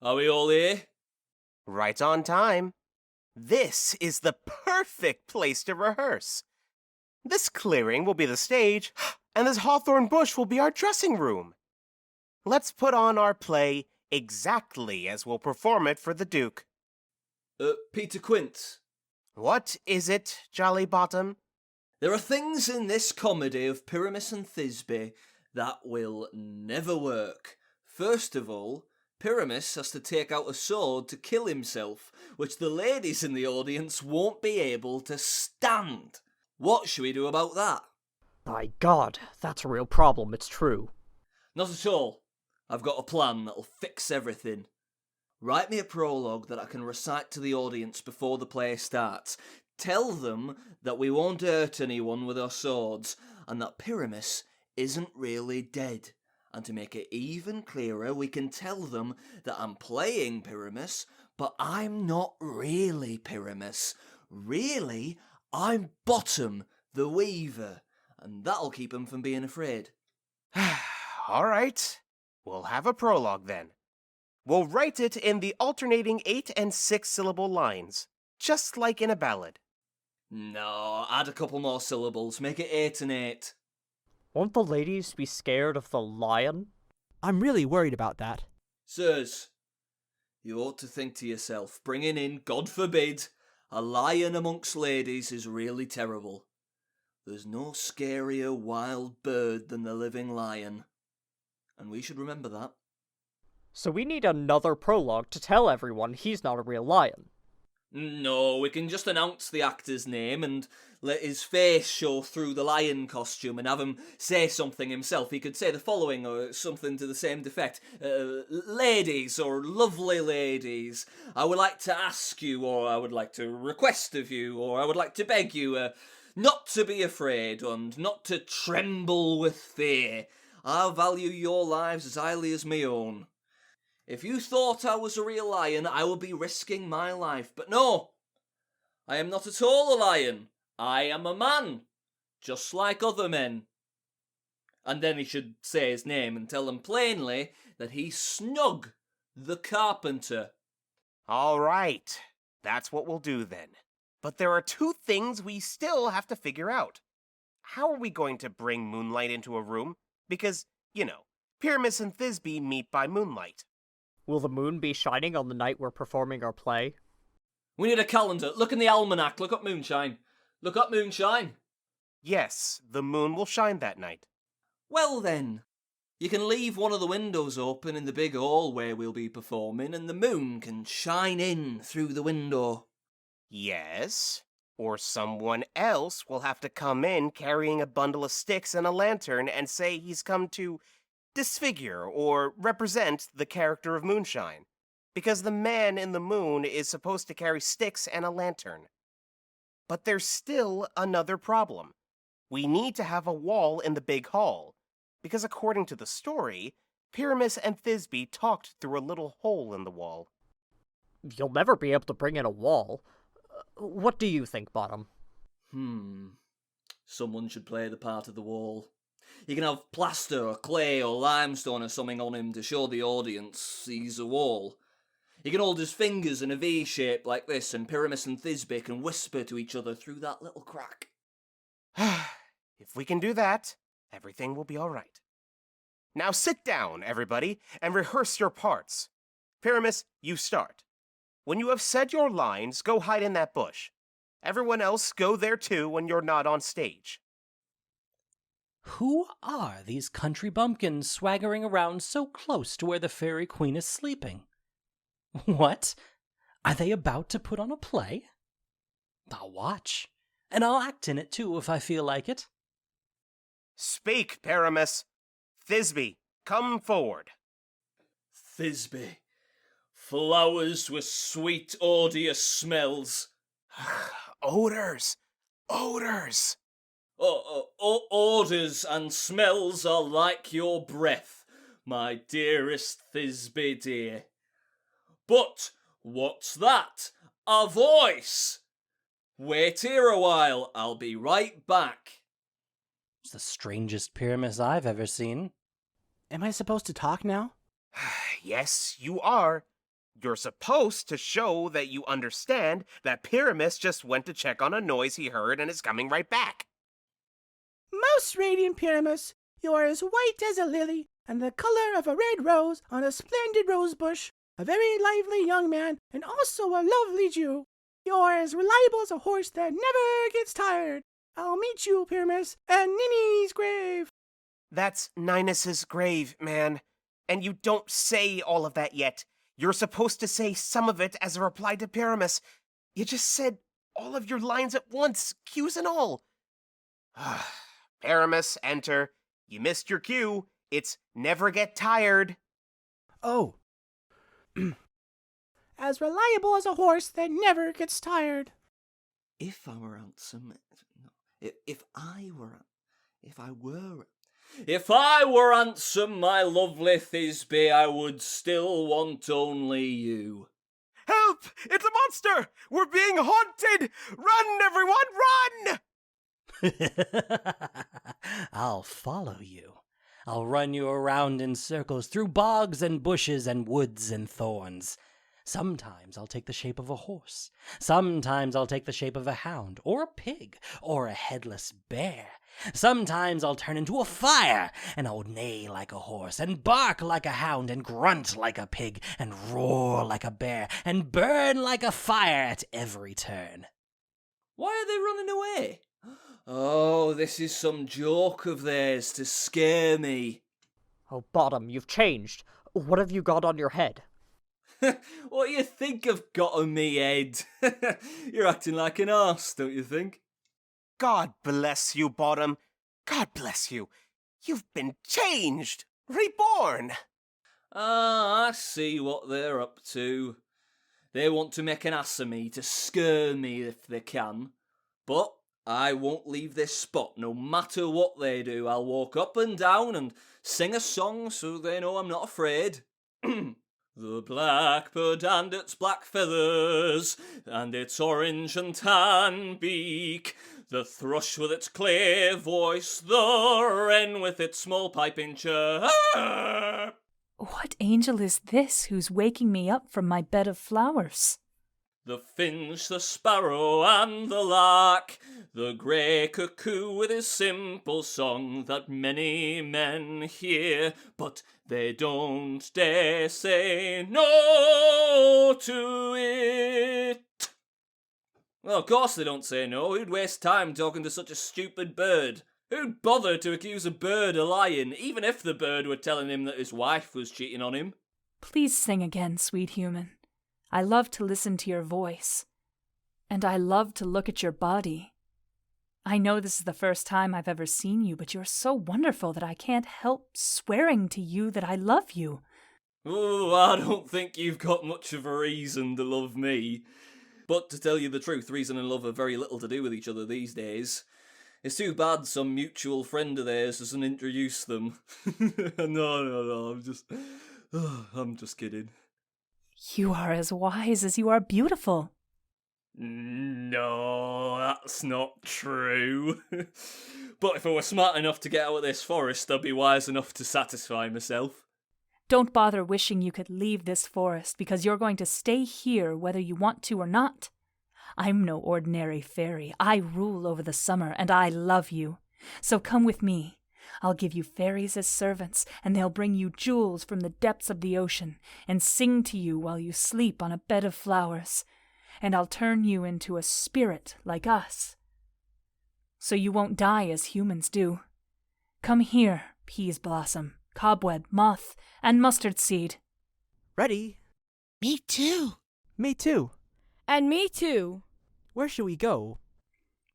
Are we all here? Right on time. This is the perfect place to rehearse. This clearing will be the stage, and this hawthorn bush will be our dressing room. Let's put on our play exactly as we'll perform it for the Duke. Peter Quince. What is it, Jolly Bottom? There are things in this comedy of Pyramus and Thisbe that will never work. First of all, Pyramus has to take out a sword to kill himself, which the ladies in the audience won't be able to stand. What should we do about that? By God, that's a real problem, it's true. Not at all. I've got a plan that'll fix everything. Write me a prologue that I can recite to the audience before the play starts. Tell them that we won't hurt anyone with our swords, and that Pyramus isn't really dead. And to make it even clearer, we can tell them that I'm playing Pyramus, but I'm not really Pyramus. Really, I'm Bottom, the Weaver, and that'll keep them from being afraid. All right, we'll have a prologue then. We'll write it in the alternating 8 and 6 syllable lines, just like in a ballad. No, add a couple more syllables, make it 8 and 8. Won't the ladies be scared of the lion? I'm really worried about that. Sirs, you ought to think to yourself, bringing in, God forbid, a lion amongst ladies is really terrible. There's no scarier wild bird than the living lion. And we should remember that. So we need another prologue to tell everyone he's not a real lion. No, we can just announce the actor's name and let his face show through the lion costume and have him say something himself. He could say the following or something to the same effect. Ladies or lovely ladies, I would like to ask you, or I would like to request of you, or I would like to beg you not to be afraid and not to tremble with fear. I value your lives as highly as my own. If you thought I was a real lion, I would be risking my life. But no, I am not at all a lion. I am a man, just like other men. And then he should say his name and tell them plainly that he's Snug, the carpenter. All right, that's what we'll do then. But there are 2 things we still have to figure out. How are we going to bring moonlight into a room? Because, Pyramus and Thisbe meet by moonlight. Will the moon be shining on the night we're performing our play? We need a calendar. Look in the almanac. Look up moonshine. Look up moonshine. Yes, the moon will shine that night. Well then, you can leave one of the windows open in the big hall where we'll be performing and the moon can shine in through the window. Yes, or someone else will have to come in carrying a bundle of sticks and a lantern and say he's come to disfigure or represent the character of Moonshine, because the man in the moon is supposed to carry sticks and a lantern. But there's still another problem. We need to have a wall in the big hall, because according to the story, Pyramus and Thisbe talked through a little hole in the wall. You'll never be able to bring in a wall. What do you think, Bottom? Someone should play the part of the wall. You can have plaster or clay or limestone or something on him to show the audience he's a wall. He can hold his fingers in a V shape like this, and Pyramus and Thisbe can whisper to each other through that little crack. If we can do that, everything will be all right. Now sit down, everybody, and rehearse your parts. Pyramus, you start. When you have said your lines, go hide in that bush. Everyone else go there too when you're not on stage. Who are these country bumpkins swaggering around so close to where the fairy queen is sleeping? What? Are they about to put on a play? I'll watch, and I'll act in it too if I feel like it. Speak, Pyramus. Thisbe, come forward. Thisbe, flowers with sweet odious smells. Odors! Odors! Odours and smells are like your breath, my dearest Thisbe dear. But what's that? A voice! Wait here a while, I'll be right back. It's the strangest Pyramus I've ever seen. Am I supposed to talk now? Yes, you are. You're supposed to show that you understand that Pyramus just went to check on a noise he heard and is coming right back. Most radiant Pyramus, you are as white as a lily, and the color of a red rose on a splendid rose bush, a very lively young man, and also a lovely Jew. You are as reliable as a horse that never gets tired. I'll meet you, Pyramus, at Nini's grave. That's Ninus's grave, man. And you don't say all of that yet. You're supposed to say some of it as a reply to Pyramus. You just said all of your lines at once, cues and all. Pyramus, enter. You missed your cue. It's never get tired. Oh. As reliable as a horse that never gets tired. If I were handsome, if I were handsome, my lovely Thisbe, I would still want only you. Help! It's a monster! We're being haunted! Run, everyone, run! I'll follow you. I'll run you around in circles through bogs and bushes and woods and thorns. Sometimes I'll take the shape of a horse. Sometimes I'll take the shape of a hound, or a pig, or a headless bear. Sometimes I'll turn into a fire, and I'll neigh like a horse, and bark like a hound, and grunt like a pig, and roar like a bear, and burn like a fire at every turn. Why are they running away? Oh, this is some joke of theirs to scare me. Oh, Bottom, you've changed. What have you got on your head? What do you think I've got on me head? You're acting like an arse, don't you think? God bless you, Bottom. God bless you. You've been changed, reborn. Ah, I see what they're up to. They want to make an ass of me to scare me if they can. But I won't leave this spot, no matter what they do. I'll walk up and down and sing a song so they know I'm not afraid. The blackbird and its black feathers, and its orange and tan beak, the thrush with its clear voice, the wren with its small piping chirp. What angel is this who's waking me up from my bed of flowers? The finch, the sparrow, and the lark, the grey cuckoo with his simple song that many men hear, but they don't dare say no to it. Well, of course they don't say no. Who'd waste time talking to such a stupid bird? Who'd bother to accuse a bird of lying, even if the bird were telling him that his wife was cheating on him? Please sing again, sweet human. I love to listen to your voice, and I love to look at your body. I know this is the first time I've ever seen you, but you're so wonderful that I can't help swearing to you that I love you. Oh, I don't think you've got much of a reason to love me. But to tell you the truth, reason and love have very little to do with each other these days. It's too bad some mutual friend of theirs doesn't introduce them. No, I'm just kidding. You are as wise as you are beautiful. No, that's not true. But if I were smart enough to get out of this forest, I'd be wise enough to satisfy myself. Don't bother wishing you could leave this forest, because you're going to stay here whether you want to or not. I'm no ordinary fairy. I rule over the summer, and I love you. So come with me. I'll give you fairies as servants, and they'll bring you jewels from the depths of the ocean, and sing to you while you sleep on a bed of flowers. And I'll turn you into a spirit like us, so you won't die as humans do. Come here, Peaseblossom, Cobweb, Moth, and Mustardseed. Ready? Me too. Me too. And me too. Where should we go?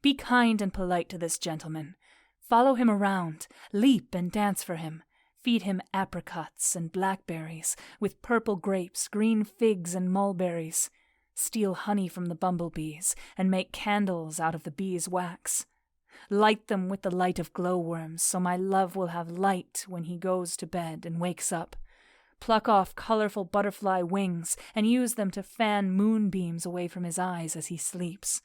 Be kind and polite to this gentleman. Follow him around, leap and dance for him. Feed him apricots and blackberries, with purple grapes, green figs, and mulberries. Steal honey from the bumblebees, and make candles out of the bees' wax. Light them with the light of glowworms, so my love will have light when he goes to bed and wakes up. Pluck off colorful butterfly wings, and use them to fan moonbeams away from his eyes as he sleeps.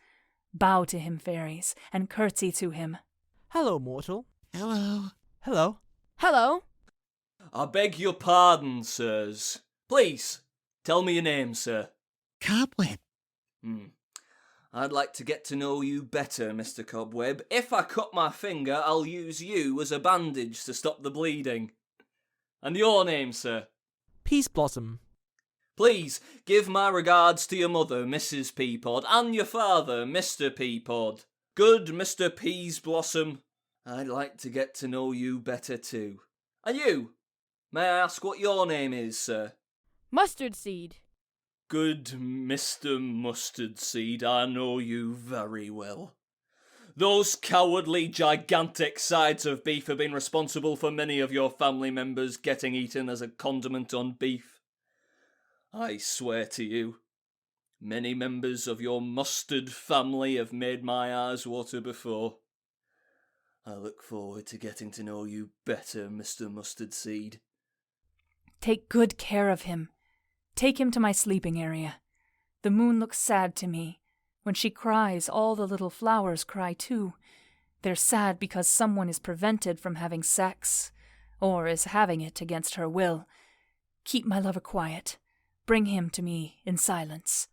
Bow to him, fairies, and curtsy to him. Hello, mortal. Hello. Hello. Hello. I beg your pardon, sirs. Please, Tell me your name, sir. Cobweb. I'd like to get to know you better, Mr. Cobweb. If I cut my finger, I'll use you as a bandage to stop the bleeding. And your name, sir? Peaseblossom. Please, give my regards to your mother, Mrs. Peapod, and your father, Mr. Peapod. Good Mr. Peaseblossom. I'd like to get to know you better too. And you? May I ask what your name is, sir? Mustardseed. Good Mr. Mustardseed, I know you very well. Those cowardly, gigantic sides of beef have been responsible for many of your family members getting eaten as a condiment on beef. I swear to you, many members of your mustard family have made my eyes water before. I look forward to getting to know you better, Mr. Mustardseed. Take good care of him. Take him to my sleeping area. The moon looks sad to me. When she cries, all the little flowers cry too. They're sad because someone is prevented from having sex, or is having it against her will. Keep my lover quiet. Bring him to me in silence.